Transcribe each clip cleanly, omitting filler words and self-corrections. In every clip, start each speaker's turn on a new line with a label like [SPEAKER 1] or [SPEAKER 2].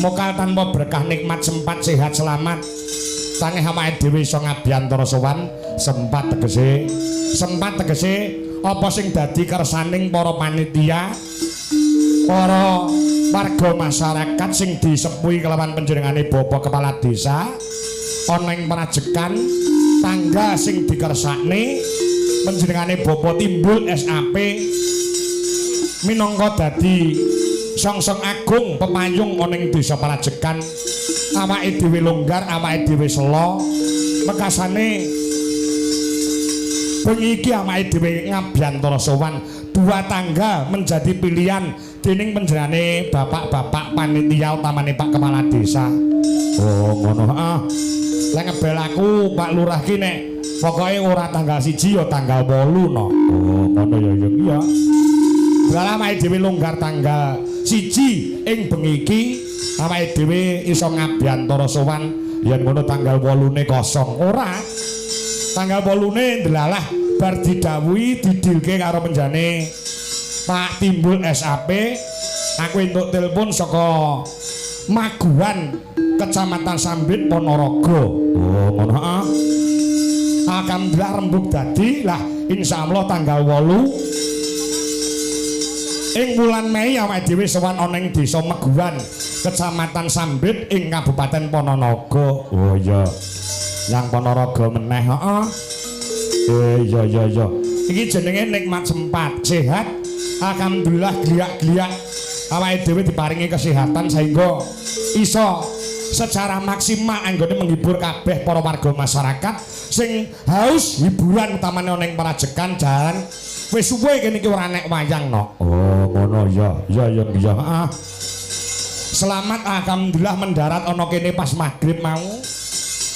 [SPEAKER 1] mokal tanpa berkah nikmat sempat sehat selamat tangih awake dhewe iso ngabiyantara sowan sempat tegese apa sing dadi kersaning para panitia para warga masyarakat sing disepuhi kelawan panjenengane Bapak Kepala Desa ana ing Prajekan tangga sing dikersakne panjenengane Bapak Timbul SAP minangka dadi songsong agung pepayung ana ing Desa Prajekan awake dhewe longgar awake dhewe sela mekasane bengi iki awake dhewe ngabiyantara sowan dua tangga menjadi pilihan dening panjenengane bapak-bapak panitia utamane Pak Kepala Desa. Oh ngono lek ngebel aku Pak Lurah ki nek pokoke ora tanggal 1 ya tanggal 8 no. Oh ngono ya iya. Dalam awake dhewe longgar tanggal 1 ing bengi iki awake dhewe iso ngabiyantara sowan yen ngono tanggal 8-ne kosong ora. Tanggal 8-ne delalah bar didhawuhi didilke karo penjane Pak Timbul SAP aku entuk telepon saka Maguan Kecamatan Sambit Ponorogo. Oh ngono alhamdulillah rembug dadi lah insyaallah tanggal 8 ing bulan Mei awake dhewe sowan ana ing Desa Maguan Kecamatan Sambit ing Kabupaten Ponorogo. Oh iya yang Ponorogo meneh iya iki jenenge nikmat sempat sehat alhamdulillah gliak-gliak awake dhewe diparingi kesehatan sehingga iso secara maksimal anggone menghibur kabeh para warga masyarakat sing haus hiburan utamane ana ing Prajekan jalan wis suwe kene iki ora nek wayang no. Oh ngono ya selamat alhamdulillah mendarat ana kene pas maghrib mau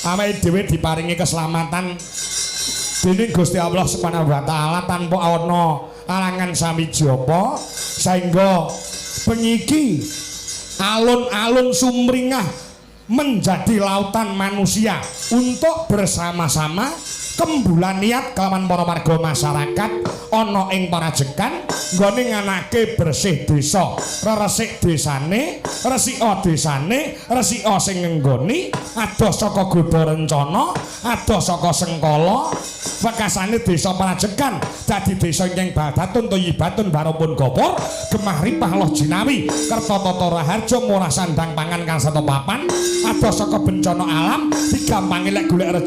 [SPEAKER 1] awake dhewe diparingi keselamatan dening Gusti Allah Subhanahu wa taala tanpa ana alangan samijapa sehingga bengi iki alun-alun sumringah menjadi lautan manusia untuk bersama-sama kembulan niat kelawan para warga masyarakat ana ing Prajekan nggone nganake bersih desa resik desane resika desane resika sing nggoni adoh saka Godha Rencana adoh saka Sengkala wekasane Desa Prajekan dadi desa ingkang badatun thayyibatun barapun gopur gemah ripah loh jinawi Kertatata Raharja murah sandang pangan kang satu papan adoh saka bencana alam digampangi lek golek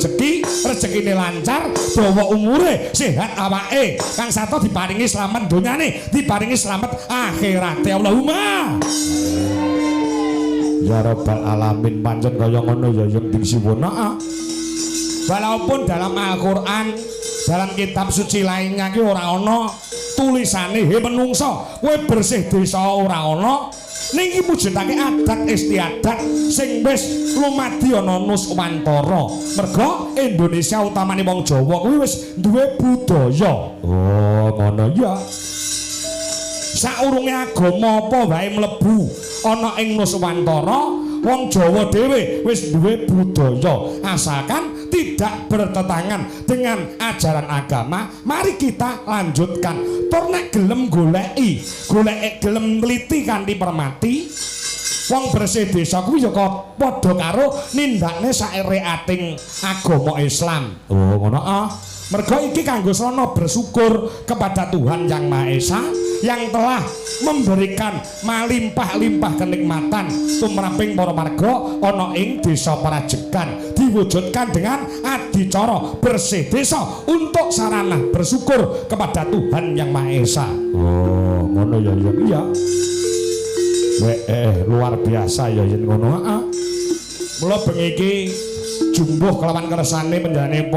[SPEAKER 1] rezekine lancar dawa umure sehat awake kang satu diparingi selamat donyane diparingi selamat akhirate Allahumma ya rabbal alamin pancen kaya ngono ya yen disiwona walaupun dalam Al-Qur'an dalam kitab suci lainnya ki ora ana tulisane he menungso kowe bersih desa ora ana ning iki mujudake adat istiadat sing wis lumadi ana Nuswantara merga Indonesia utamane wong Jawa kuwi wis duwe budaya. Oh ngono ya saurunge agama apa wae mlebu ana ing Nuswantara wong Jawa dhewe wis duwe budaya asalkan tidak bertentangan dengan ajaran agama. Mari kita lanjutkan tur nek gelem goleki gelem nliti kanthi permati wong bersih desa kuwi ya padha karo nindakne sareating agama Islam. Oh ngono mergo iki kanggo sono bersyukur kepada Tuhan Yang Maha Esa yang telah memberikan malimpah-limpah kenikmatan tumraping para warga ana ing Desa Prajekan diwujudkan dengan adicara bersih desa untuk sarana bersyukur kepada Tuhan Yang Maha Esa. Oh ngono ya iya luar biasa ya yen ngono mula bengi iki jumbuh kelawan kersane panjenengane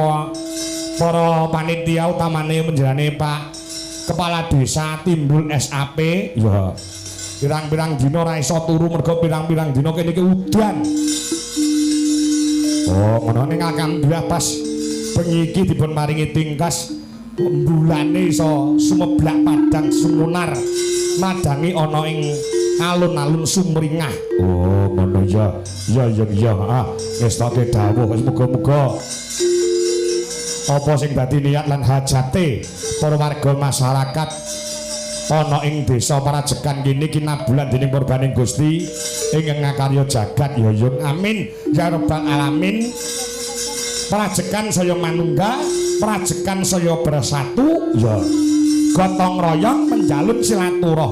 [SPEAKER 1] para panitia utamane panjenengane Pak Kepala Desa Timbul SAP ya pirang-pirang dina ora iso turu mergo pirang-pirang dina kene iki udan. Oh ngono ning alhamdulillah pas bengi iki dipun maringi tingkas bulane iso sumeblak padang sumunar madangi ana ing alun-alun sumringah. Oh ngono ya wis tak dawuh muga-muga apa sing dadi niat lan hajate para warga masyarakat ana ing desa Parajekan kene kinabulan dening purbaning Gusti ingkang ngakarya jagat yoyun amin ya rabbal alamin. Parajekan saya manunggal, parajekan saya bersatu ya gotong royong menjalin silaturahmi.